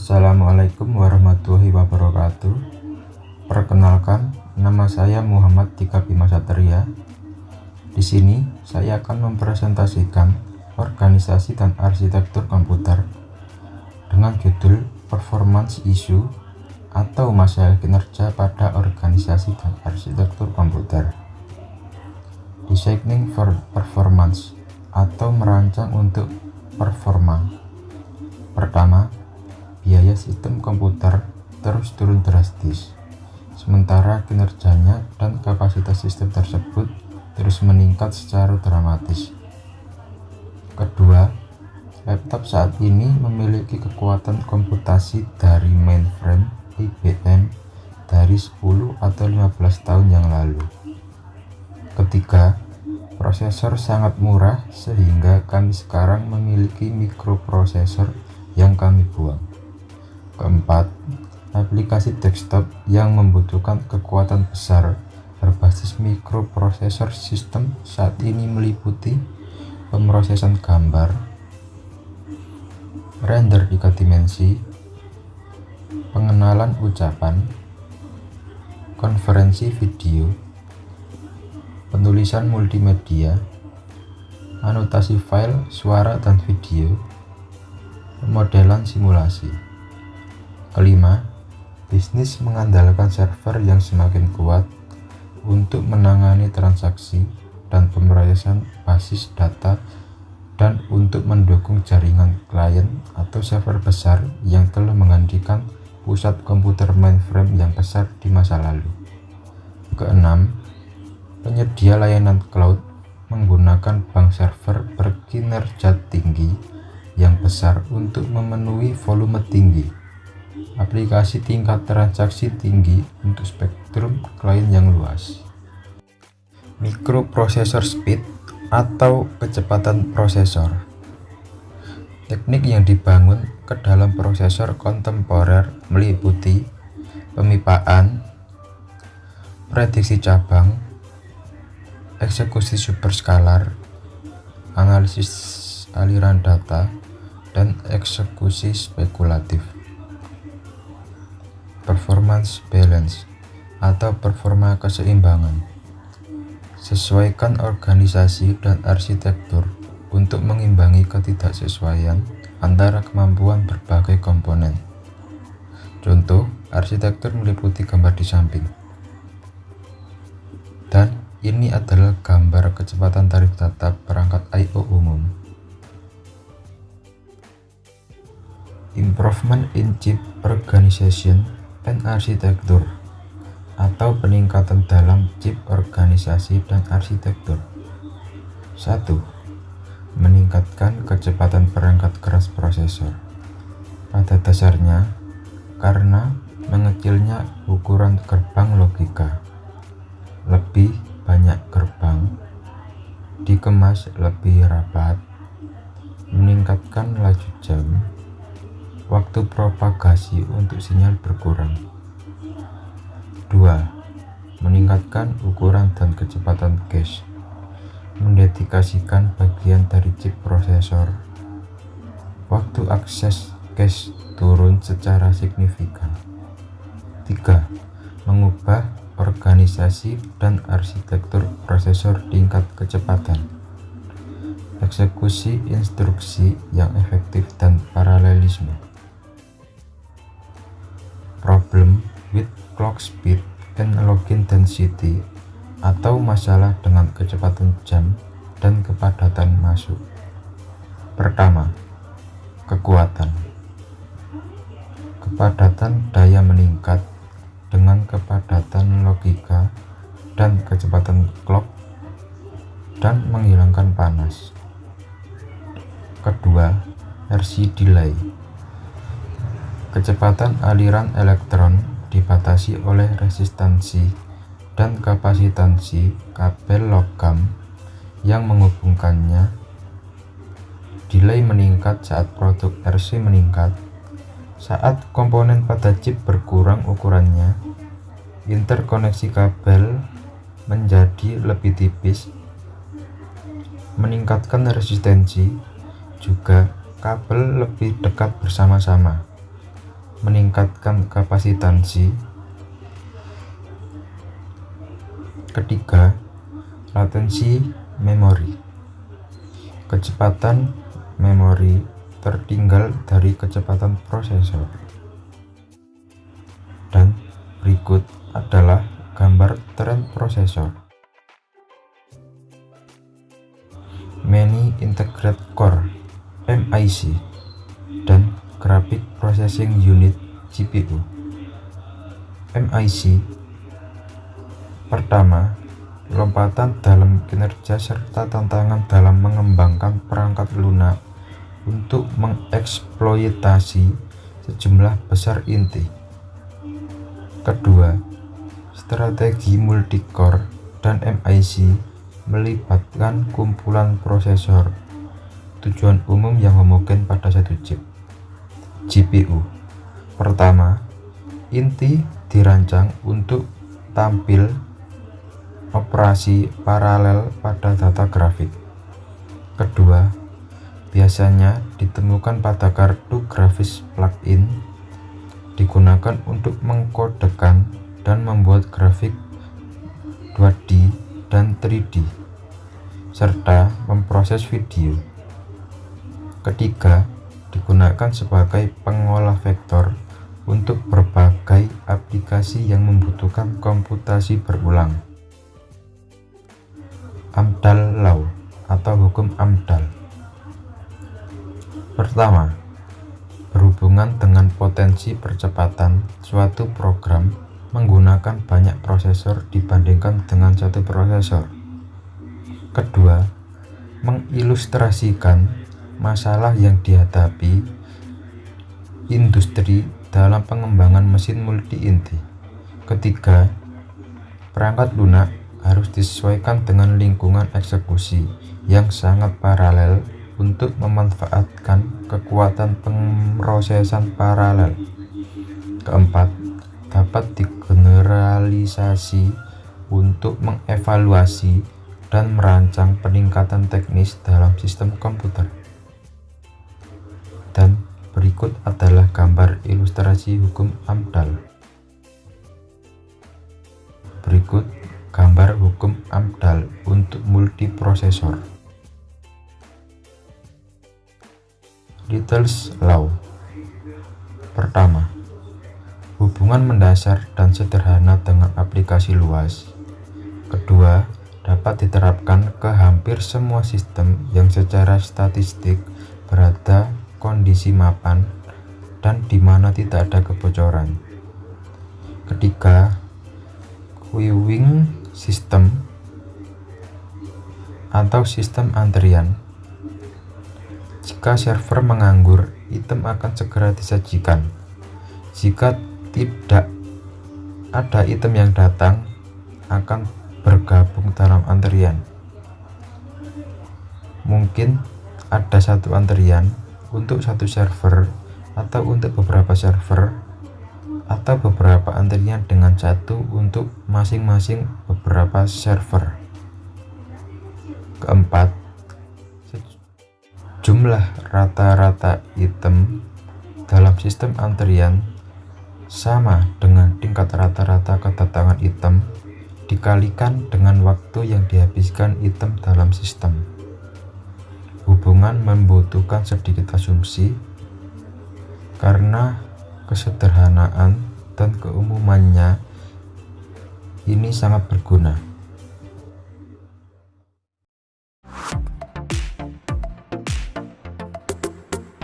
Assalamualaikum warahmatullahi wabarakatuh. Perkenalkan, nama saya Muhammad Dika Bima Satria. Di sini saya akan mempresentasikan organisasi dan arsitektur komputer dengan judul Performance Issue atau masalah kinerja pada organisasi dan arsitektur komputer. Designing for Performance atau merancang untuk performa. Pertama, biaya sistem komputer terus turun drastis, sementara kinerjanya dan kapasitas sistem tersebut terus meningkat secara dramatis. Kedua, laptop saat ini memiliki kekuatan komputasi dari mainframe IBM dari 10 atau 15 tahun yang lalu. Ketiga, prosesor sangat murah sehingga kami sekarang memiliki mikroprosesor yang kami buang. Keempat, aplikasi desktop yang membutuhkan kekuatan besar berbasis mikroprosesor sistem saat ini meliputi pemrosesan gambar, render 3 dimensi, pengenalan ucapan, konferensi video, penulisan multimedia, anotasi file, suara dan video, pemodelan simulasi. Kelima, bisnis mengandalkan server yang semakin kuat untuk menangani transaksi dan pemrosesan basis data dan untuk mendukung jaringan klien atau server besar yang telah menggantikan pusat komputer mainframe yang besar di masa lalu. Keenam, penyedia layanan cloud menggunakan bank server berkinerja tinggi yang besar untuk memenuhi volume tinggi, aplikasi tingkat transaksi tinggi untuk spektrum klien yang luas. Microprocessor speed atau kecepatan prosesor. Teknik yang dibangun ke dalam prosesor kontemporer meliputi pemipaan, prediksi cabang, eksekusi superskalar, analisis aliran data, dan eksekusi spekulatif. Performance balance atau performa keseimbangan. Sesuaikan organisasi dan arsitektur untuk mengimbangi ketidaksesuaian antara kemampuan berbagai komponen. Contoh, arsitektur meliputi gambar di samping. Dan ini adalah gambar kecepatan tarif data perangkat I/O umum. Improvement in chip organization and architecture atau peningkatan dalam chip organisasi dan arsitektur. 1. Meningkatkan kecepatan perangkat keras prosesor. Pada dasarnya, karena mengecilnya ukuran gerbang logika, lebih banyak gerbang dikemas lebih rapat, meningkatkan laju jam, waktu propagasi untuk sinyal berkurang. 2. Meningkatkan ukuran dan kecepatan cache, mendedikasikan bagian dari chip prosesor. Waktu akses cache turun secara signifikan. 3. Mengubah organisasi dan arsitektur prosesor tingkat kecepatan, eksekusi instruksi yang efektif dan paralelisme. Problem with clock speed and login density atau masalah dengan kecepatan jam dan kepadatan masuk. Pertama, kekuatan. Kepadatan daya meningkat dengan kepadatan logika dan kecepatan clock dan menghilangkan panas. Kedua, RC delay. Kecepatan aliran elektron dibatasi oleh resistansi dan kapasitansi kabel logam yang menghubungkannya. Delay meningkat saat produk RC meningkat. Saat komponen pada chip berkurang ukurannya, interkoneksi kabel menjadi lebih tipis, meningkatkan resistensi, juga kabel lebih dekat bersama-sama. meningkatkan kapasitansi. Ketiga, latensi memori. Kecepatan memori tertinggal dari kecepatan prosesor. Dan berikut adalah gambar tren prosesor. Many Integrated Core (MIC) dan Graphic Processing Unit (GPU). MIC pertama, lompatan dalam kinerja serta tantangan dalam mengembangkan perangkat lunak untuk mengeksploitasi sejumlah besar inti. Kedua, strategi multicore dan MIC melibatkan kumpulan prosesor tujuan umum yang homogen pada satu chip. GPU pertama, inti dirancang untuk tampil operasi paralel pada data grafik. Kedua, biasanya ditemukan pada kartu grafis plug-in, digunakan untuk mengkodekan dan membuat grafik 2D dan 3D, serta memproses video. Ketiga, digunakan sebagai pengolah vektor untuk berbagai aplikasi yang membutuhkan komputasi berulang. Amdahl Law atau hukum Amdahl. Pertama, berhubungan dengan potensi percepatan suatu program menggunakan banyak prosesor dibandingkan dengan satu prosesor. Kedua, mengilustrasikan masalah yang dihadapi industri dalam pengembangan mesin multi-inti. Ketiga, perangkat lunak harus disesuaikan dengan lingkungan eksekusi yang sangat paralel untuk memanfaatkan kekuatan pemrosesan paralel. Keempat, dapat digeneralisasi untuk mengevaluasi dan merancang peningkatan teknis dalam sistem komputer. Dan berikut adalah gambar ilustrasi hukum Amdahl. Berikut gambar hukum Amdahl untuk multiprosesor. Little's Law. Pertama, hubungan mendasar dan sederhana dengan aplikasi luas. Kedua, dapat diterapkan ke hampir semua sistem yang secara statistik berada kondisi mapan dan di mana tidak ada kebocoran. Ketiga, queuing system atau sistem antrian. Jika server menganggur, item akan segera disajikan. Jika tidak ada item yang datang, akan bergabung dalam antrian. Mungkin ada satu antrian untuk satu server atau untuk beberapa server, atau beberapa antrian dengan satu untuk masing-masing beberapa server. Keempat, jumlah rata-rata item dalam sistem antrian sama dengan tingkat rata-rata kedatangan item dikalikan dengan waktu yang dihabiskan item dalam sistem. Hubungan membutuhkan sedikit asumsi karena kesederhanaan dan keumumannya ini sangat berguna.